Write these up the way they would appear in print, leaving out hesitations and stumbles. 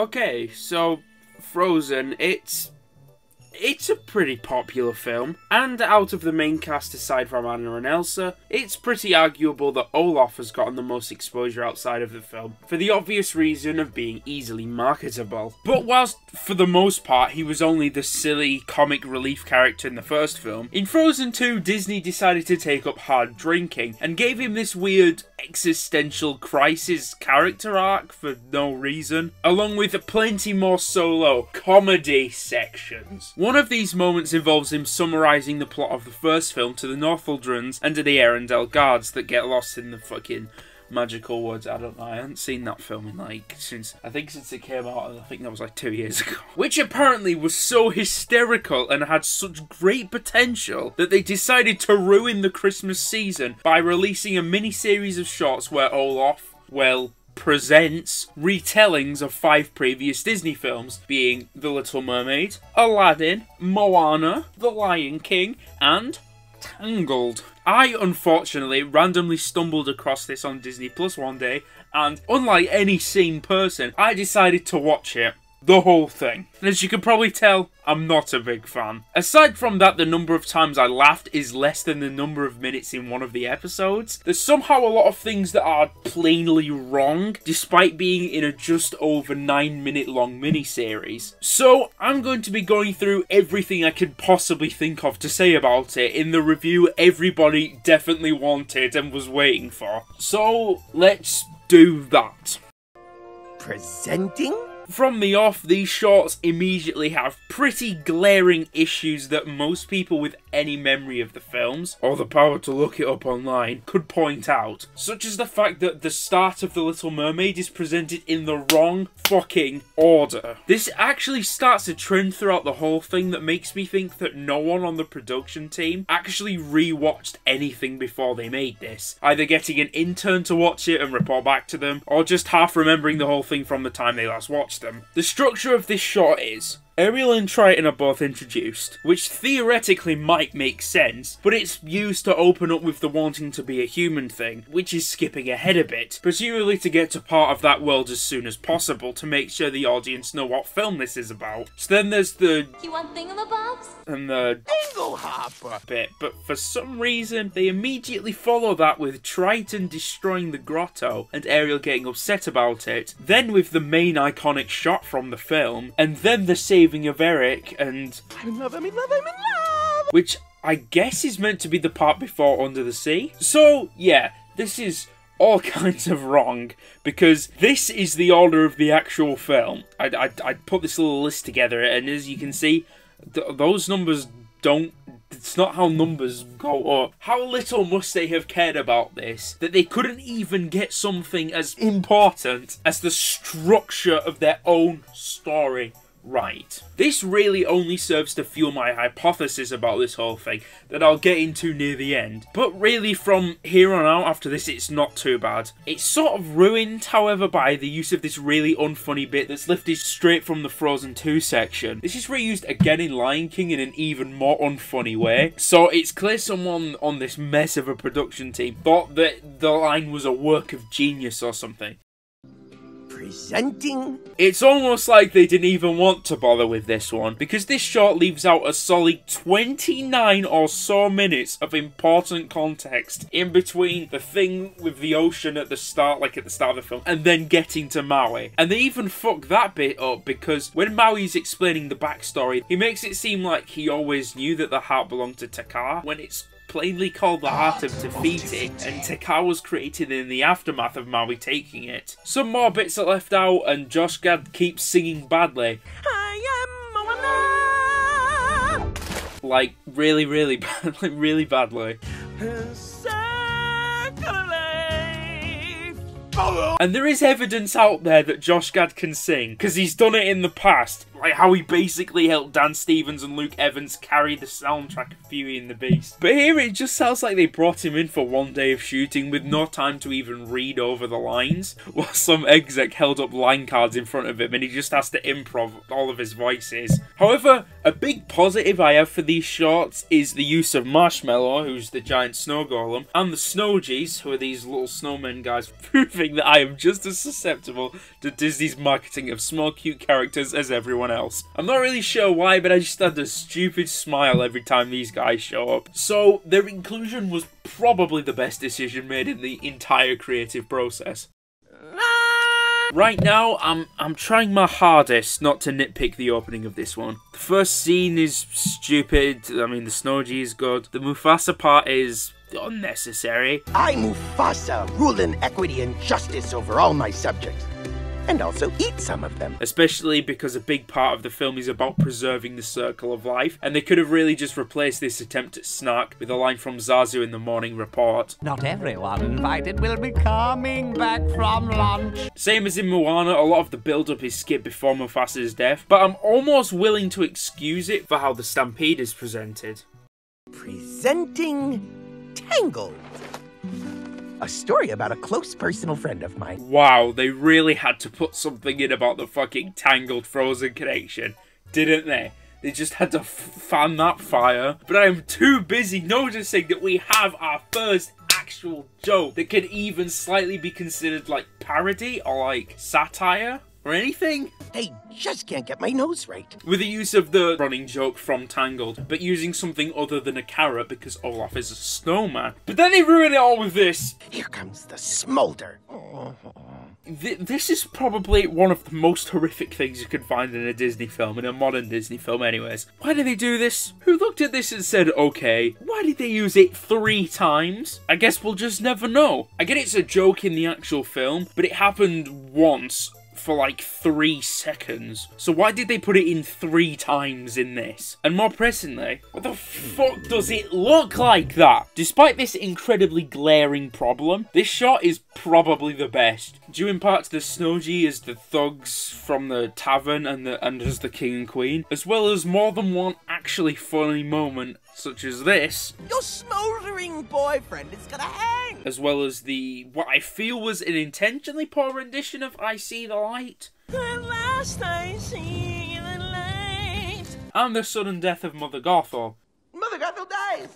Okay, so Frozen, it's a pretty popular film, and out of the main cast aside from Anna and Elsa, it's pretty arguable that Olaf has gotten the most exposure outside of the film, for the obvious reason of being easily marketable. But whilst for the most part he was only the silly comic relief character in the first film, in Frozen 2 Disney decided to take up hard drinking, and gave him this weird existential crisis character arc for no reason, along with plenty more solo comedy sections. One of these moments involves him summarising the plot of the first film to the Northildrons and to the Arendelle guards that get lost in the fucking magical woods. I don't know, I haven't seen that film in since it came out, and I think that was 2 years ago. Which apparently was so hysterical and had such great potential that they decided to ruin the Christmas season by releasing a mini-series of shorts where Olaf, presents retellings of 5 previous Disney films, being The Little Mermaid, Aladdin, Moana, The Lion King, and Tangled. I, unfortunately, randomly stumbled across this on Disney Plus one day, and unlike any sane person, I decided to watch it. The whole thing. And as you can probably tell, I'm not a big fan. Aside from that, the number of times I laughed is less than the number of minutes in one of the episodes. There's somehow a lot of things that are plainly wrong, despite being in a just over 9-minute long miniseries. So, I'm going to be going through everything I could possibly think of to say about it in the review everybody definitely wanted and was waiting for. So, let's do that. Presenting? From the off, these shorts immediately have pretty glaring issues that most people with any memory of the films, or the power to look it up online, could point out. Such as the fact that the start of The Little Mermaid is presented in the wrong fucking order. This actually starts a trend throughout the whole thing that makes me think that no one on the production team actually rewatched anything before they made this. Either getting an intern to watch it and report back to them, or just half remembering the whole thing from the time they last watched them. The structure of this short is Ariel and Triton are both introduced, which theoretically might make sense, but it's used to open up with the wanting to be a human thing, which is skipping ahead a bit, presumably to get to part of that world as soon as possible to make sure the audience know what film this is about. So then there's the You want thingamabobs? And the Dingle Hopper bit, but for some reason they immediately follow that with Triton destroying the grotto and Ariel getting upset about it, then with the main iconic shot from the film, and then the saving of Eric and I'm in love, I'm in love, I'm in love! Which I guess is meant to be the part before Under the Sea. So yeah, this is all kinds of wrong, because this is the order of the actual film. I'd put this little list together, and as you can see, those numbers don't... It's not how numbers go up. How little must they have cared about this, that they couldn't even get something as important as the structure of their own story right. This really only serves to fuel my hypothesis about this whole thing that I'll get into near the end. But really from here on out after this, it's not too bad. It's sort of ruined, however, by the use of this really unfunny bit that's lifted straight from the Frozen 2 section. This is reused again in Lion King in an even more unfunny way. So it's clear someone on this mess of a production team thought that the line was a work of genius or something. Presenting? It's almost like they didn't even want to bother with this one, because this short leaves out a solid 29 or so minutes of important context in between the thing with the ocean at the start, like at the start of the film, and then getting to Maui. And they even fuck that bit up, because when Maui's explaining the backstory, he makes it seem like he always knew that the heart belonged to Taka, when it's plainly called the Heart of Te Fiti, and Taka was created in the aftermath of Maui taking it. Some more bits are left out, and Josh Gad keeps singing badly. I am Moana! Like, really, really bad, like, really badly. And there is evidence out there that Josh Gad can sing, because he's done it in the past. Like how he basically helped Dan Stevens and Luke Evans carry the soundtrack of Beauty and the Beast. But here it just sounds like they brought him in for one day of shooting with no time to even read over the lines, while some exec held up line cards in front of him and he just has to improv all of his voices. However, a big positive I have for these shorts is the use of Marshmallow, who's the giant snow golem, and the Snowgies, who are these little snowmen guys, proving that I am just as susceptible to Disney's marketing of small cute characters as everyone else. I'm not really sure why, but I just had a stupid smile every time these guys show up. So their inclusion was probably the best decision made in the entire creative process. Right now, I'm trying my hardest not to nitpick the opening of this one. The first scene is stupid. I mean, the Snowgy is good. The Mufasa part is unnecessary. I, Mufasa, rule in equity and justice over all my subjects. And also eat some of them. Especially because a big part of the film is about preserving the circle of life, and they could have really just replaced this attempt at snark with a line from Zazu in the morning report. Not everyone invited will be coming back from lunch. Same as in Moana, a lot of the build-up is skipped before Mufasa's death, but I'm almost willing to excuse it for how the stampede is presented. Presenting Tangled. A story about a close personal friend of mine. Wow, they really had to put something in about the fucking Tangled Frozen connection, didn't they? They just had to fan that fire. But I am too busy noticing that we have our first actual joke that could even slightly be considered like parody or like satire or anything. They just can't get my nose right. With the use of the running joke from Tangled, but using something other than a carrot because Olaf is a snowman. But then they ruin it all with this. Here comes the smolder. This is probably one of the most horrific things you could find in a Disney film, in a modern Disney film anyways. Why did they do this? Who looked at this and said, okay, why did they use it 3 times? I guess we'll just never know. I get it's a joke in the actual film, but it happened once for like 3 seconds. So why did they put it in 3 times in this? And more pressingly, what the fuck does it look like that? Despite this incredibly glaring problem, this shot is probably the best. Due in part to the Snowgy as the thugs from the tavern and as the king and queen, as well as more than one actually funny moment, such as this. Your smoldering boyfriend is gonna hang! As well as what I feel was an intentionally poor rendition of I See the Light. At last I see the light. And the sudden death of Mother Gothel. Mother Gothel dies!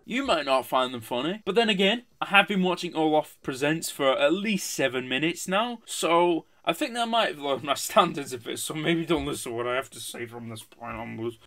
You might not find them funny, but then again, I have been watching Olaf Presents for at least 7 minutes now, so I think that might have lowered my standards a bit, so maybe don't listen to what I have to say from this point onwards.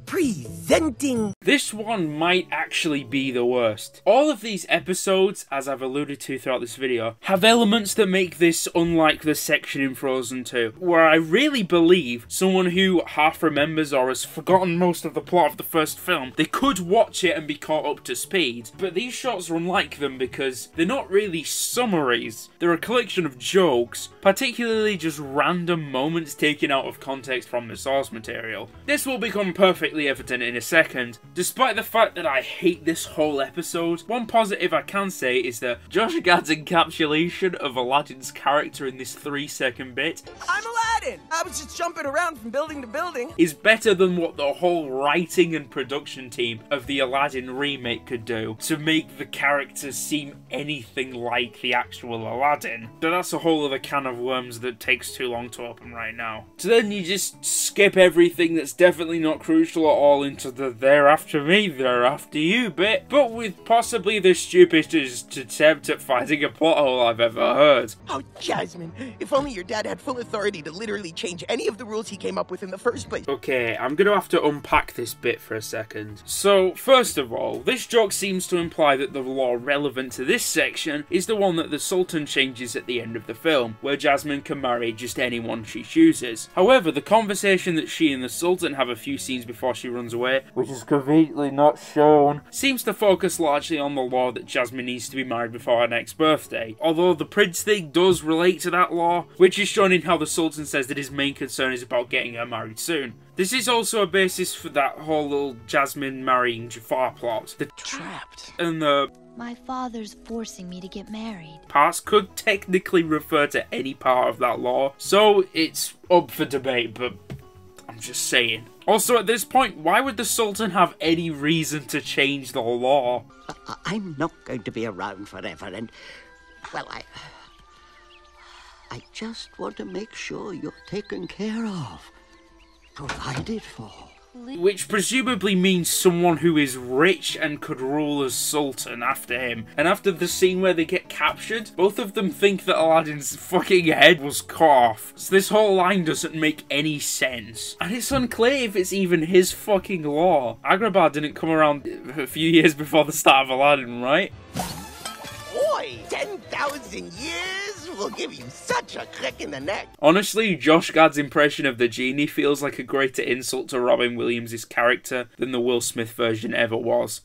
Presenting. This one might actually be the worst. All of these episodes, as I've alluded to throughout this video, have elements that make this unlike the section in Frozen 2, where I really believe someone who half remembers or has forgotten most of the plot of the first film, they could watch it and be caught up to speed. But these shots are unlike them because they're not really summaries. They're a collection of jokes, particularly just random moments taken out of context from the source material. This will become perfectly evident in a second. Despite the fact that I hate this whole episode, one positive I can say is that Josh Gad's encapsulation of Aladdin's character in this 3-second bit, I'm Aladdin! I was just jumping around from building to building. is better than what the whole writing and production team of the Aladdin remake could do to make the character seem anything like the actual Aladdin. But that's a whole other can of worms that takes too long to open right now. So then you just skip everything that's definitely not crucial at all into the they're after me, they're after you bit, but with possibly the stupidest attempt at finding a plot hole I've ever heard. Oh, Jasmine, if only your dad had full authority to literally change any of the rules he came up with in the first place. Okay, I'm gonna have to unpack this bit for a second. So, first of all, this joke seems to imply that the law relevant to this section is the one that the Sultan changes at the end of the film, where Jasmine can marry just anyone she chooses. However, the conversation that she and the Sultan have a few scenes before she runs away, which is conveniently not shown, seems to focus largely on the law that Jasmine needs to be married before her next birthday. Although the prince thing does relate to that law, which is shown in how the Sultan says that his main concern is about getting her married soon. This is also a basis for that whole little Jasmine marrying Jafar plot. The Trapped. and the My father's forcing me to get married. parts could technically refer to any part of that law, so it's up for debate, but I'm just saying. Also, at this point, why would the Sultan have any reason to change the law? I'm not going to be around forever, and, well, I just want to make sure you're taken care of, provided for. Which presumably means someone who is rich and could rule as Sultan after him. And after the scene where they get captured, both of them think that Aladdin's fucking head was cut off. So this whole line doesn't make any sense. And it's unclear if it's even his fucking law. Agrabah didn't come around a few years before the start of Aladdin, right? Boy, 10,000 years will give you such a crick in the neck. Honestly, Josh Gad's impression of the genie feels like a greater insult to Robin Williams' character than the Will Smith version ever was.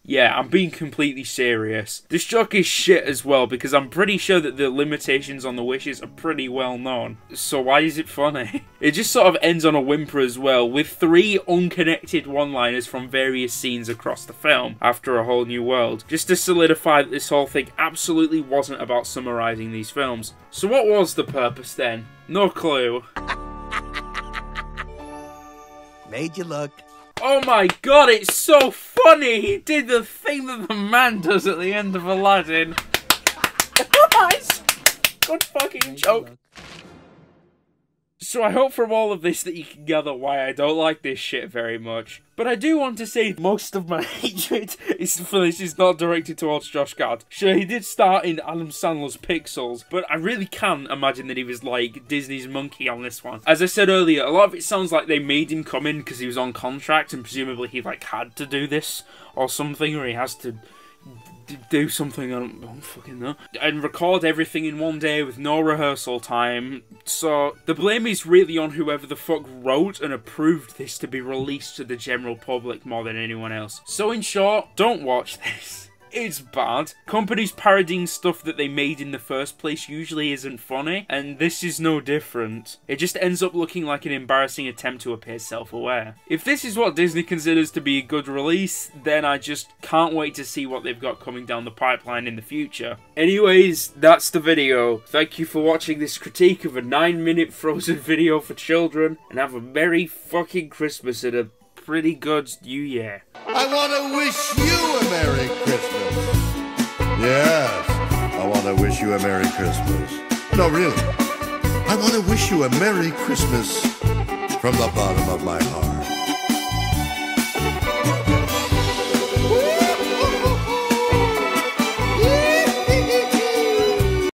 Yeah, I'm being completely serious. This joke is shit as well, because I'm pretty sure that the limitations on the wishes are pretty well known. So why is it funny? It just sort of ends on a whimper as well, with 3 unconnected one-liners from various scenes across the film, after A Whole New World, just to solidify that this whole thing absolutely wasn't about summarising these films. So what was the purpose then? No clue. Made you look. Oh my god, it's so funny! He did the thing that the man does at the end of Aladdin. Good fucking joke. So I hope from all of this that you can gather why I don't like this shit very much. But I do want to say most of my hatred for this is not directed towards Josh Gad. Sure, he did start in Adam Sandler's Pixels, but I really can't imagine that he was like Disney's monkey on this one. As I said earlier, a lot of it sounds like they made him come in because he was on contract and presumably he like had to do this or something, or he has to do something, I don't fucking know, and record everything in one day with no rehearsal time. So the blame is really on whoever the fuck wrote and approved this to be released to the general public more than anyone else. So in short, don't watch this. It's bad. Companies parodying stuff that they made in the first place usually isn't funny, and this is no different. It just ends up looking like an embarrassing attempt to appear self-aware. If this is what Disney considers to be a good release, then I just can't wait to see what they've got coming down the pipeline in the future. Anyways, that's the video. Thank you for watching this critique of a 9-minute Frozen video for children, and have a Merry fucking Christmas and a pretty good New Year. I want to wish you a Merry Christmas. Yes, I want to wish you a Merry Christmas. No, really. I want to wish you a Merry Christmas from the bottom of my heart.